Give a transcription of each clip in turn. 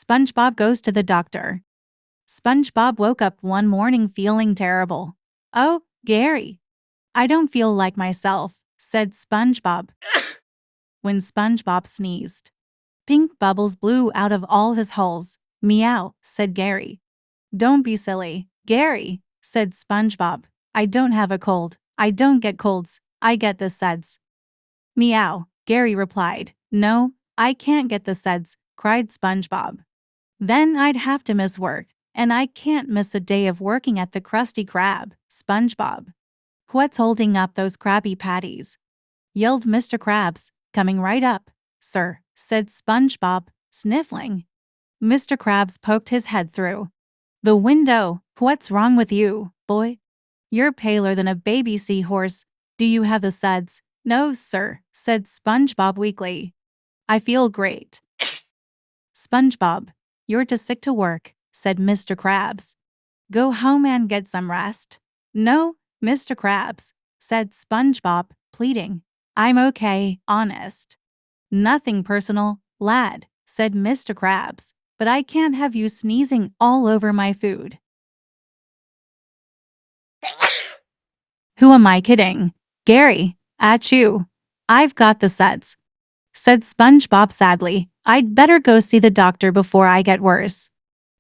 SpongeBob goes to the doctor. SpongeBob woke up one morning feeling terrible. "Oh, Gary, I don't feel like myself," said SpongeBob. When SpongeBob sneezed, pink bubbles blew out of all his holes. "Meow," said Gary. "Don't be silly, Gary," said SpongeBob. "I don't have a cold. I don't get colds. I get the suds." "Meow," Gary replied. "No, I can't get the suds," cried SpongeBob. "Then I'd have to miss work, and I can't miss a day of working at the Krusty Krab, SpongeBob." "What's holding up those Krabby Patties?" yelled Mr. Krabs. "Coming right up, sir," said SpongeBob, sniffling. Mr. Krabs poked his head through the window. "What's wrong with you, boy? You're paler than a baby seahorse. Do you have the suds?" "No, sir," said SpongeBob weakly. "I feel great." "SpongeBob, you're too sick to work," said Mr. Krabs. "Go home and get some rest." "No, Mr. Krabs," said SpongeBob, pleading. "I'm okay, honest." "Nothing personal, lad," said Mr. Krabs, "but I can't have you sneezing all over my food." "Who am I kidding? Gary, achoo. I've got the suds," said SpongeBob sadly. "I'd better go see the doctor before I get worse."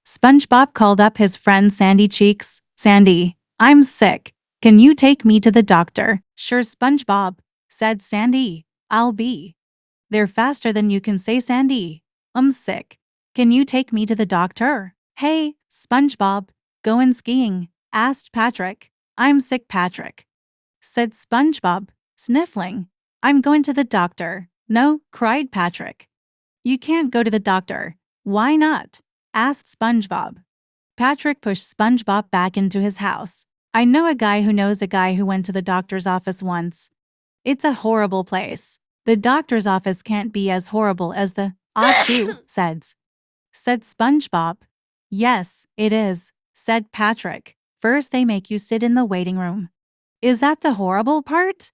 SpongeBob called up his friend Sandy Cheeks. "Sandy, I'm sick. Can you take me to the doctor?" "Sure, SpongeBob," said Sandy. "I'll be there faster than you can say, Sandy. I'm sick. Can you take me to the doctor?" "Hey, SpongeBob, going skiing?" asked Patrick. "I'm sick, Patrick," said SpongeBob, sniffling. "I'm going to the doctor." "No," cried Patrick. "You can't go to the doctor." "Why not?" asked SpongeBob. Patrick pushed SpongeBob back into his house. "I know a guy who knows a guy who went to the doctor's office once. It's a horrible place." "The doctor's office can't be as horrible as the achoo said SpongeBob. "Yes, it is," said Patrick. "First they make you sit in the waiting room." "Is that the horrible part?"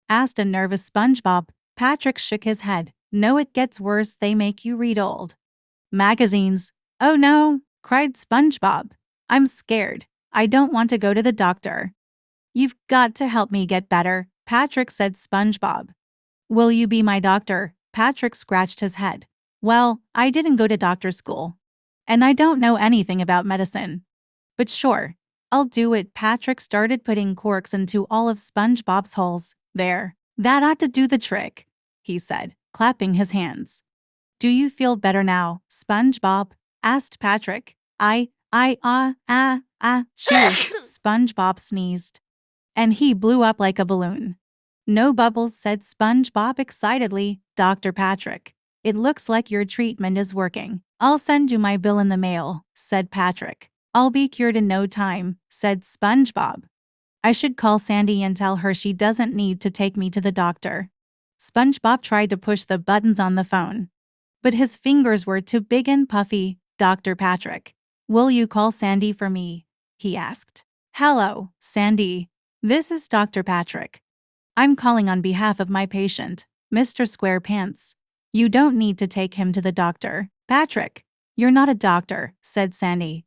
asked a nervous SpongeBob. Patrick shook his head. "No, it gets worse. They make you read old magazines." "Oh no," cried SpongeBob. "I'm scared. I don't want to go to the doctor." "You've got to help me get better," Patrick said. SpongeBob. "Will you be my doctor?" Patrick scratched his head. "Well, I didn't go to doctor school, and I don't know anything about medicine. But sure, I'll do it." Patrick started putting corks into all of SpongeBob's holes. "There, that ought to do the trick," he said, clapping his hands. "Do you feel better now, SpongeBob?" asked Patrick. Chew. SpongeBob sneezed, and he blew up like a balloon. "No bubbles," said SpongeBob excitedly. "Dr. Patrick, it looks like your treatment is working." "I'll send you my bill in the mail," said Patrick. "I'll be cured in no time," said SpongeBob. "I should call Sandy and tell her she doesn't need to take me to the doctor." SpongeBob tried to push the buttons on the phone, but his fingers were too big and puffy. "Dr. Patrick, will you call Sandy for me?" he asked. "Hello, Sandy. This is Dr. Patrick. I'm calling on behalf of my patient, Mr. SquarePants. You don't need to take him to the doctor." "Patrick, you're not a doctor," said Sandy.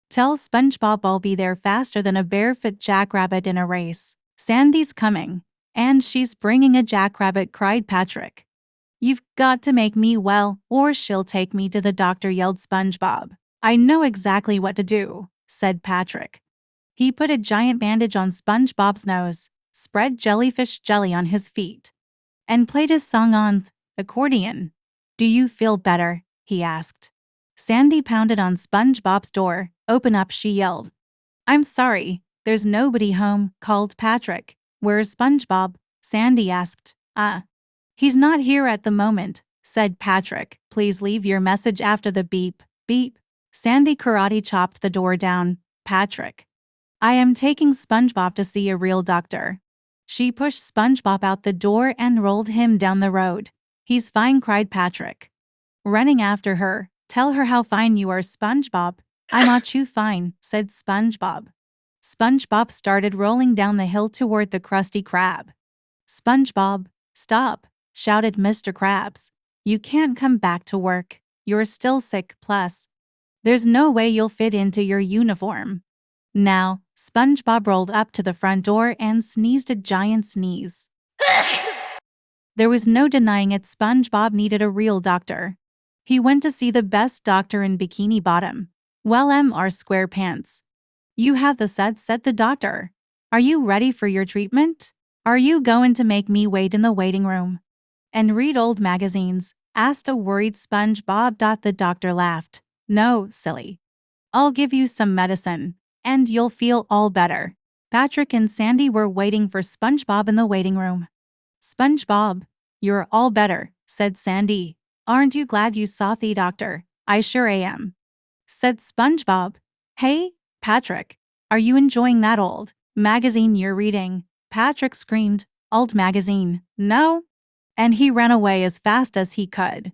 "Tell SpongeBob I'll be there faster than a barefoot jackrabbit in a race." "Sandy's coming, and she's bringing a jackrabbit," cried Patrick. "You've got to make me well, or she'll take me to the doctor," yelled SpongeBob. "I know exactly what to do," said Patrick. He put a giant bandage on SpongeBob's nose, spread jellyfish jelly on his feet, and played his song on the accordion. "Do you feel better?" he asked. Sandy pounded on SpongeBob's door. "Open up," she yelled. "I'm sorry, there's nobody home," called Patrick. "Where's SpongeBob?" Sandy asked. He's not here at the moment," said Patrick. "Please leave your message after the beep, beep." Sandy karate chopped the door down. "Patrick, I am taking SpongeBob to see a real doctor." She pushed SpongeBob out the door and rolled him down the road. "He's fine," cried Patrick, running after her. "Tell her how fine you are, SpongeBob." "I'm not too fine," said SpongeBob. SpongeBob started rolling down the hill toward the Krusty Krab. "SpongeBob, stop!" shouted Mr. Krabs. "You can't come back to work. You're still sick, plus There's no way you'll fit into your uniform. Now, SpongeBob rolled up to the front door and sneezed a giant sneeze. There was no denying it, SpongeBob needed a real doctor. He went to see the best doctor in Bikini Bottom. Well, Mr. SquarePants, you have the suds, said the doctor. Are you ready for your treatment? Are you going to make me wait in the waiting room and read old magazines? Asked a worried SpongeBob. The doctor laughed. No, silly. I'll give you some medicine, and you'll feel all better. Patrick and Sandy were waiting for SpongeBob in the waiting room. SpongeBob, you're all better, said Sandy. Aren't you glad you saw the doctor? I sure am, said SpongeBob. Hey, Patrick, are you enjoying that old magazine you're reading? Patrick screamed. Old magazine? No. And he ran away as fast as he could.